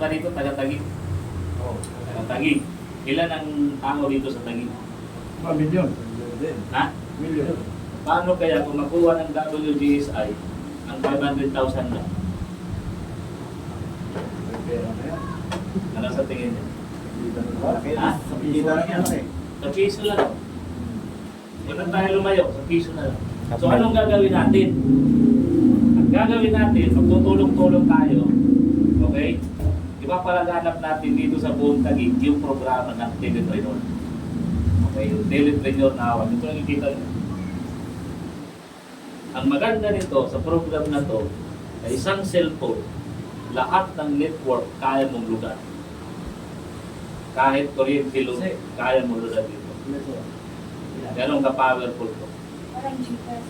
Dito, taga-Taguig. Oh. Taga-Taguig. Ilan ang tao dito sa Taguig? Milyon. Ha? Milyon. Paano kaya kung makuha ng WGSI ang 500,000 lang? Ano sa tingin niyo? Ha? Kita lang yan eh. Sa piso lang. Huwag na tayo lumayo. Sa piso na lang. So anong gagawin natin? Ang gagawin natin, magtutulong-tulong tayo. Okay? Ipapalaganap natin dito sa buong Taguig yung programa ng Teletrenor. Okay? Yung Teletrenor na awan. Ito nakikita niyo. Ang maganda nito sa program na to ay isang cellphone. Lahat ng network kaya mong lugar. Kahit kuryente load, kaya mong lugar dito. Ganun ka-powerful to. Parang Gcash.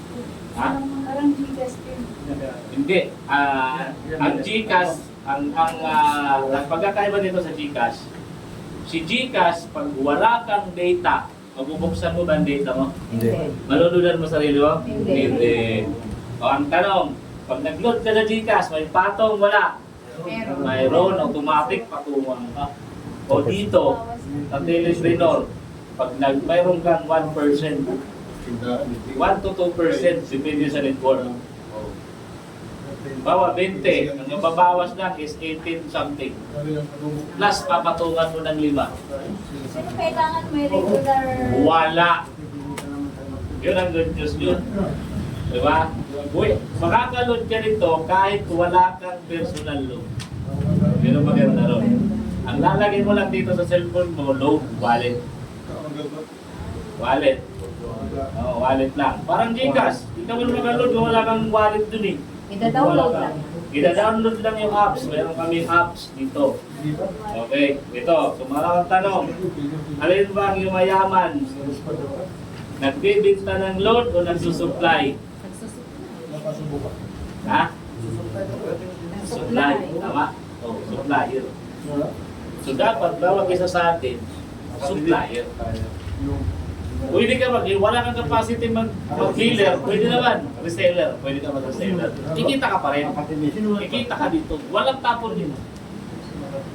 Ha? Parang Gcash din. Hindi. Ang GCash, ang pagkakaiba nito sa GCash, si GCash, pag wala kang data, mabubuksan mo ba ang data mo? Hindi. Maluludan mo sarili mo? Hindi. O ang tanong, pag nag-load ka sa GCash, may patong wala. Meron. Mayroon, automatic patungan ka. O dito, sa Teletrenor, pag mayroon kang 1%, 1 to 2%, depende sa network. Bawa 20, ang mababawas lang is 18 something. Plus, papatungan mo ng 5. Pero kailangan may regular... Wala. Yun ang good news yun. Diba? Uy, makakaload ka nito kahit wala kang personal load. Yun ang maganda ron. Ang lalagay mo lang dito sa cellphone mo, load, wallet. Wallet. Oh, wallet lang. Parang Gcash. Ikaw mo mag-load kung wala kang wallet dun eh. Ida-download lang. Ida-download lang yung apps. Meron kami apps dito. Okay, ito. So maraming tanong. Alin ba ang yumayaman? Nagbibinta ng load o nagsusupply? Ha? Supply. Tama? Oh, supplier. So dapat bawat isa sa atin, supplier. Pwede ka wala kang capacity mag-dealer, pwede naman. Reseller, pwede ka mag-reseller. Kikita ka pa rin. Kikita ka dito. Walang tapon dito.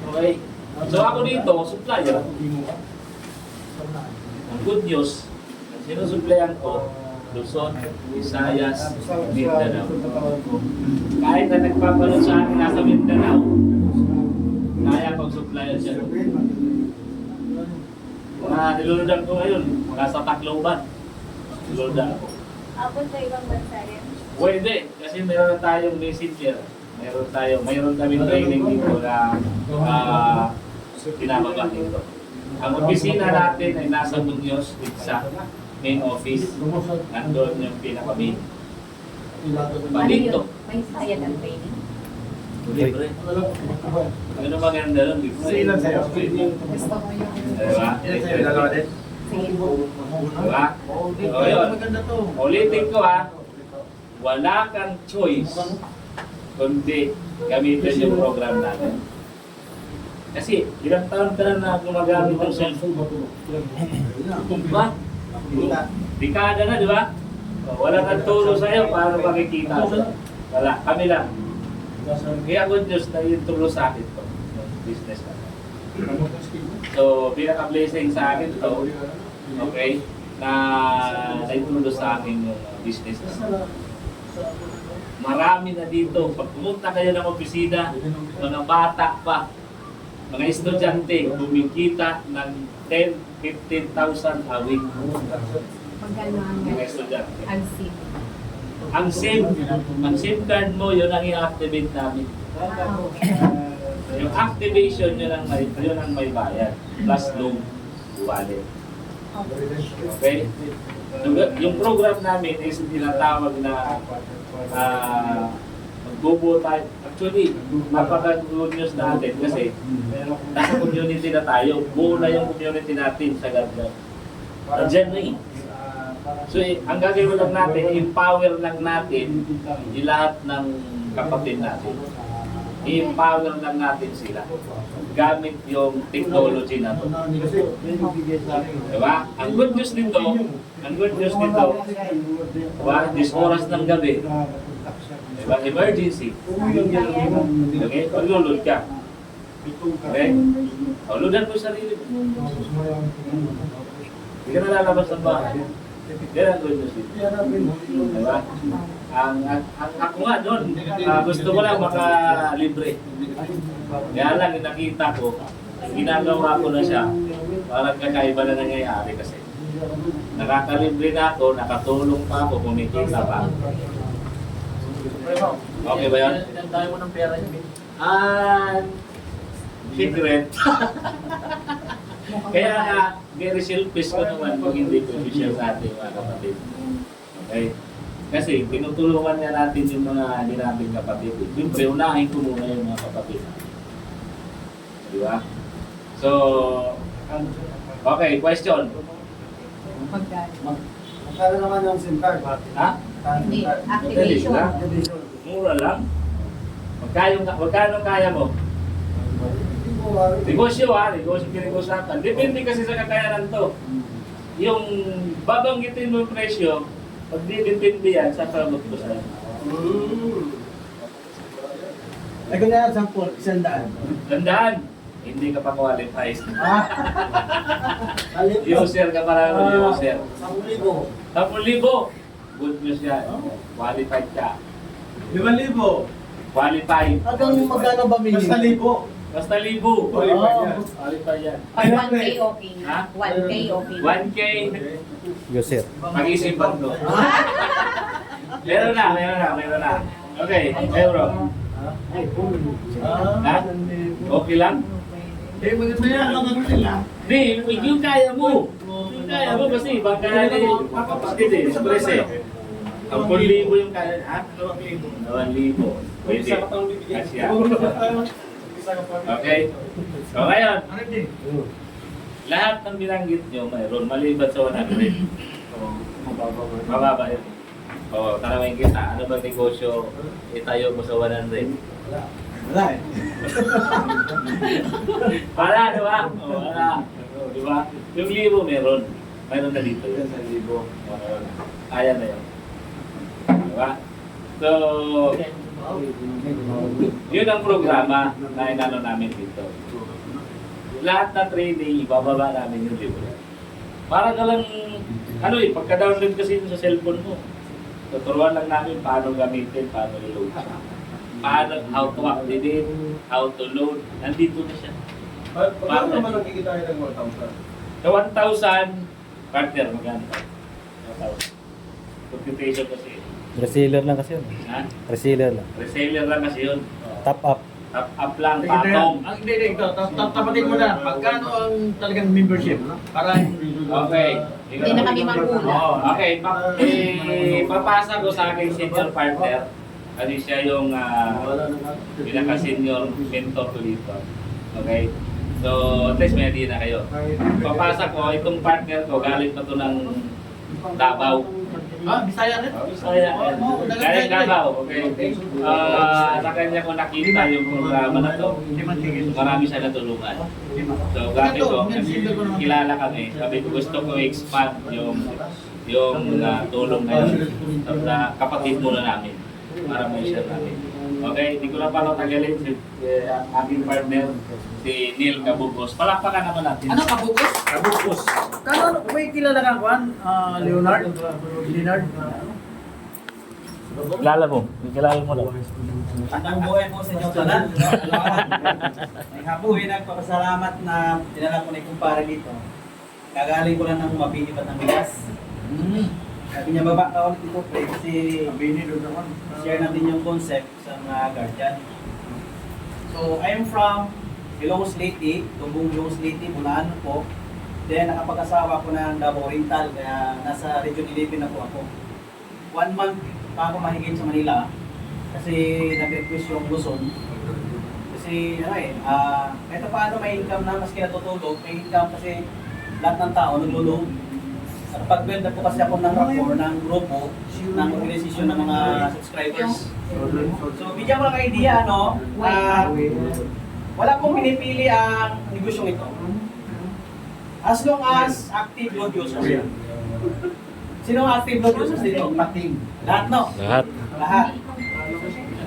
Okay? So ako dito, supplier. Ang good news, ang sinusuplayan ko, Luzon, Visayas, Mindanao. Kahit na nagpapanood sa akin nasa Mindanao, kaya pag-supplier siya. Niluludan ko ngayon, nasa Tacloban. Niluludan ako. Abot sa ibang bansa rin. Pwede, kasi meron na tayong messenger. Mayroon kami training dito na pinababa dito. Ang opisina natin ay nasa Muñoz, sa main office. Nandun yung pinaka-main. Dito. May sayad ang training. Libre. Ano maganda nun? Libre. Silan sa'yo? Gusto mo yung... Diba? Dalawa din? Sige. Diba? O yun. Ulitin ko ha. Wala kang choice kundi gamitin yung program natin. Kasi ilang taon ka na gumagamit ng cellphone. Diba? Dekada na, di ba? Wala kang tulo sa'yo, paano makikita? Wala, kami lang. Kaya good news na yung tulo sa akin to. Business na. So, pinaka-blessing sa akin to, okay, na naitulo sa akin yung business na. Marami na dito. Pag pumunta kayo ng opisina, mga bata pa, mga estudyante, kumikita ng 10,000-15,000 a week. Magkano ang Mga estudyante. SIM? Ang SIM card mo, yun ang i-activate namin. Yung activation, yun ang may bayad. Plus loan, wallet. Okay? Yung program namin is tinatawag na magbubuo tayo. Actually, napaka-good news natin kasi nasa community na tayo. Buo na yung community natin sa Gadgad. Nandiyan na eh. So, ang gagawin lang natin, empower lang natin yung lahat ng kapatid natin. I-empower lang natin sila gamit yung technology na to. Diba? Ang good news nito, diba? This oras ng gabi, diba? Emergency. Okay? Paglulod ka. Okay? O, ludan mo yung sarili mo. Hindi ka na lalabas ng bahay. Yan ang good news. Diba? Ang ako nga doon, gusto ko lang makalibre. Kaya lang, nakita ko, ginagawa ko na siya, parang kakaiba na nangyayari kasi. Nakakalibre na ako, nakatulong pa ako, kumikita pa. Okay ba yan? Tayo mo ng pera niya. Secret. Kaya nga, very selfish ko naman kung hindi ko i-share sa ating mga kapatid. Okay? Kasi tinutulungan niya natin yung mga hindi natin kapatid. Siyempre, unahin ko muna yung mga kapatid. Di ba? So, okay, question. Magkano? Magkano naman yung SIM card? Ha? Hindi, Dali activation. lang. Mura lang. Magkano kaya mo? Negosyo negosyo kinegosyohan. Depende kasi sa kakayanan to. Yung babanggitin mo yung presyo, pag di depende yan, sa kalabot ko sa'yo. Ay, kunyari, sample, 100. Tandaan, hindi ka pa qualified. Alip. User ka pa lang, user. 10,000. 10,000. Good news yan. Qualified ka. 5,000. Qualified. Hanggang magkano ba minimum? Basta 1,000. Basta 1,000. Qualified yan. Qualified yan. Ay, 1K okay na. Ha? 1K okay na. 1K. User. Pag-isipan ko. Meron na. Okay, euro. Ha? Okay lang? Eh, maganda yan. Ang nila. Hindi, yung kaya mo. Yung kaya mo kasi baka hindi, express eh. 10,000 yung kaya, ha? 2,000. Pwede. Kasya. Okay? So ngayon, lahat ng binanggit nyo mayroon, maliban sa 100. Mababa yun. Oo, tanawin kita, ano ba negosyo itayo mo sa 100? Wala eh. Wala, di ba? Oo, wala. Di ba? Yung 1,000 meron. Meron na dito yun. Kaya na yun. Di ba? So, yun ang programa na inano namin dito. Lahat na training, ibababa namin yung libro. Para ka lang, pagka-download kasi yun sa cellphone mo, tuturuan lang namin paano gamitin, paano i-load siya. How to activate, how to load, nandito na siya. Paano naman nakikita ng 1,000? Sa 1,000, partner, maganda. 1,000. Computation kasi. Reseller lang kasi yun. Ha? Reseller lang. Reseller lang kasi yun. Top up. Top up lang, patong. Hindi, ito. Tapatin mo na. Magkano ang talagang membership? Para Okay. Hindi na kami magkulang. Okay, papasa ko sa aking senior partner. Kasi siya yung pinaka-senior mentor ko dito. Okay? So, at least may idea na kayo. Papasa ko, itong partner ko, galing pa to ng Davao. Bisaya rin? Bisaya. Galing Davao, okay? Sa kanya ko nakita yung programa na to. Marami siya natulungan. So, gabi ko, kilala kami. Sabi ko, gusto ko expand yung tulong na yun sa kapatid muna namin para may share namin. Okay, hindi ko na pala tagalin si aking partner, si Neil Cabugos. Palakpakan naman natin. Ano, kabukos? Cabugos. Kano, may kilala kang Juan? Leonard? Kilala mo? Kilala mo lang. Ang buhay po sa inyo pala. Ay hapuhin, nagpapasalamat na dinala ko na yung kumpare dito. Kagaling ko lang ng mabini ba't ng bigas. Sabi niya, baba ka ulit ito, pre, kasi share natin yung concept sa mga guardian. So, I'm from Ilongos Leyte, Tumbong Ilongos Leyte, Bulaan po. Then, nakapag-asawa ko ng Davao Oriental, kaya nasa Region 11 na po ako. 1 month pa ako mahigit sa Manila, kasi nag-request yung Luzon. Kasi, ito paano may income na, maski natutulog, may income kasi lahat ng tao naglulog. At pag-build na po kasi ako ng rapport, ng grupo, ng organization ng mga subscribers. So, bigyan ko lang idea, wala pong pinipili ang negosyong ito. As long as active load users. Sino ang active load users dito? Lahat, no? Lahat. Lahat.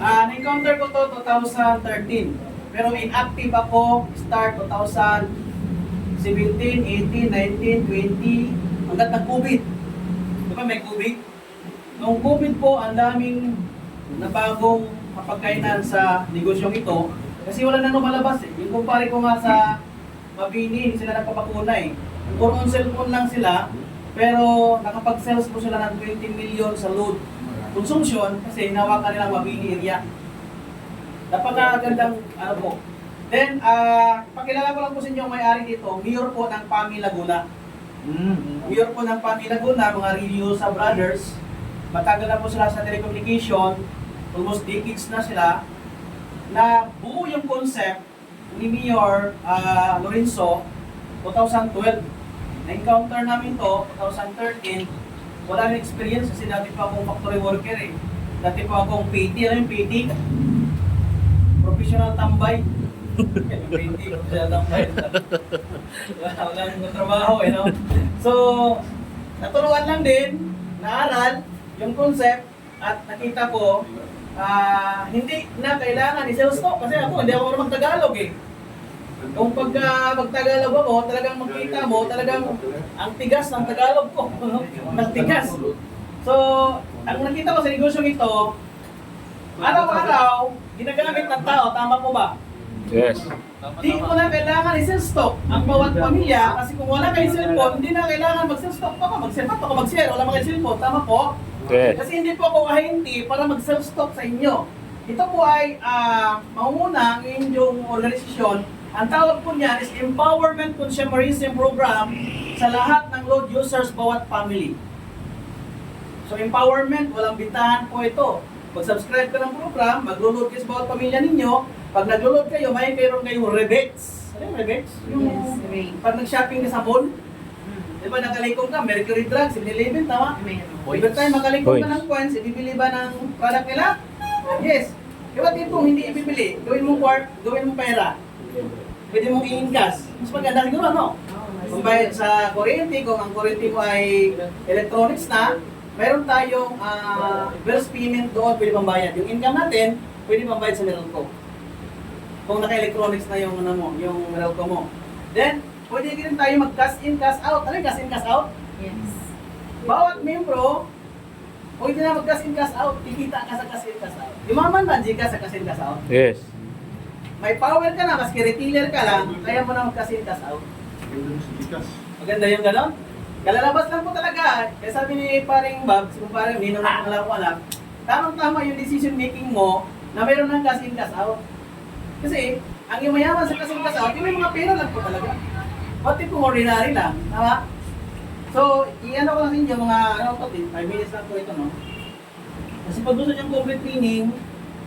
Na-encounter ko to 2013. pero inactive ako start 2017, 18, 19, 20, hanggat nag-COVID. Di ba may COVID? Noong COVID po, ang daming nabagong kapagkainan sa negosyong ito kasi wala na lumalabas eh. Yung kumpare ko nga sa Mabini, hindi sila nagpapakuna eh. Puro on cellphone lang sila, pero nakapag-sales po sila ng 20 million sa load consumption kasi hinawakan nilang Mabini area. Napakagandang ano po. Then, pakilala ko lang po sa inyo ang may-ari dito, mayor po ng PAMI Laguna. Mayor po ng PAMI Laguna, mga Reviosa Brothers. Matagal na po sila sa telecommunication, almost decades na sila, na buo yung concept ni Mayor Lorenzo 2012. Na-encounter namin to 2013. Wala rin experience kasi dati pa akong factory worker eh. Dati pa akong PT. Alam yung PT? Professional tambay. PT, professional tambay. Walang trabaho eh, no? So, naturuan lang din, naaral, yung concept, at nakita ko, hindi na kailangan i-sales talk kasi ako, hindi ako marunong Tagalog eh. Kung pagka magtagalog ako, talagang makita mo, talagang ang tigas ng Tagalog ko. Ang tigas. So, ang nakita ko sa negosyong ito, araw-araw, ginagamit ng tao, tama po ba? Yes. Di mo na kailangan i-sales talk ang bawat pamilya kasi kung wala kayong cellphone, hindi na kailangan mag-sales talk pa ka. Mag-cellphone ako mag-share, wala mga cellphone, tama po? Yes. Kasi hindi po ako ahente para mag-sales talk sa inyo. Ito po ay maunguna ang inyong organisasyon. Ang tawag po niyan is Empowerment Consumerism Program sa lahat ng load users bawat family. So empowerment, walang bintahan po ito. Pag-subscribe ka ng program, mag-load kayo sa bawat pamilya ninyo. Pag nag-load kayo, may mayroon kayong rebates. Ano yung rebates? Yung Yes, rate. pag nag-shopping ka sa mall, di ba nakalikom ka, Mercury Drugs, 7-Eleven, tama? Meron. Every time makalikom ka Points. ng points, ibibili ba ng product nila? Yes. Diba dito, hindi ibibili. Gawin mong gawin mong pera. Pwede mong i-encash. Mas maganda siguro, ano? Kung bayad sa kuryente, kung ang kuryente mo ay electronics na, mayroon tayong bills payment doon, pwede pang bayad. Yung income natin, pwede pang bayad sa Meralco. Kung naka-electronics na yung, ano mo, yung Meralco mo. Then, pwede din tayo mag-cash in, cash out. Ano yung cash in, cash out? Yes. Bawat membro, pwede na mag-cash in, cash out. Kikita ka sa cash in, cash out. Yumaman ba, Gcash sa cash in, cash out? Yes. May power ka na, maski retailer ka lang, kaya mo na mag-cash in, cash out. Maganda yung gano'n? Kalalabas lang po talaga. Kaya sabi ni paring Bob, kung parang hindi naman ko alam, tamang-tama yung decision making mo na mayroon ng cash in, cash out. Kasi, ang yumayaman sa cash in, cash out, yung may mga pera lang po talaga. Pati kung ordinary lang, tama? So, i-ano ko lang sa inyo, mga, 5 minutes lang po ito, no? Kasi pag gusto niyong complete training,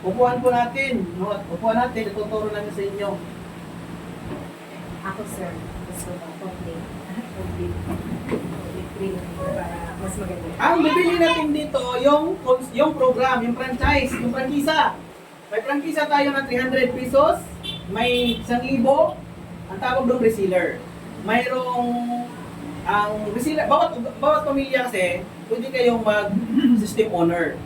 upuan po natin, no? At upuan natin, ituturo namin sa inyo. Ako, sir. Gusto ko complete. Complete training para mas maganda. Ang bibili natin dito, yung program, yung franchise, yung prangkisa. May prangkisa tayo na 300 pesos, may 1,000, ang tawag doon reseller. Mayroong ang reseller, bawat pamilya kasi, pwede kayong mag-system owner.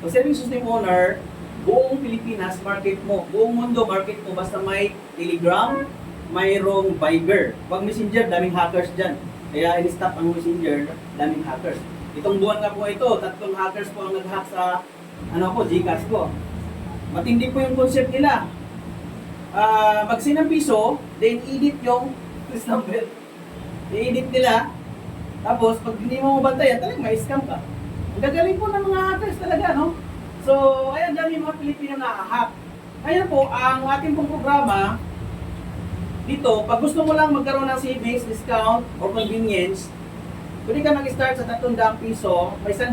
Pag sinabing system owner, buong Pilipinas, market mo. Buong mundo, market mo. Basta may Telegram, mayroong Viber. Pag Messenger, daming hackers dyan. Kaya in-stop ang Messenger, daming hackers. Itong buwan nga po ito, 3 hackers po ang nag-hack sa Gcash ko. Matindi po yung concept nila. Mag-send ng piso, then edit yung Chris number. I-edit nila. Tapos, pag hindi mo mabantayan, talagang may scam ka. Ang gagaling po ng mga hackers talaga, no? So, ayan, dami mga Pilipino na hack. Ngayon po, ang ating pong programa, dito, pag gusto mo lang magkaroon ng savings, discount, or convenience, pwede ka mag-start sa 300 piso, may 100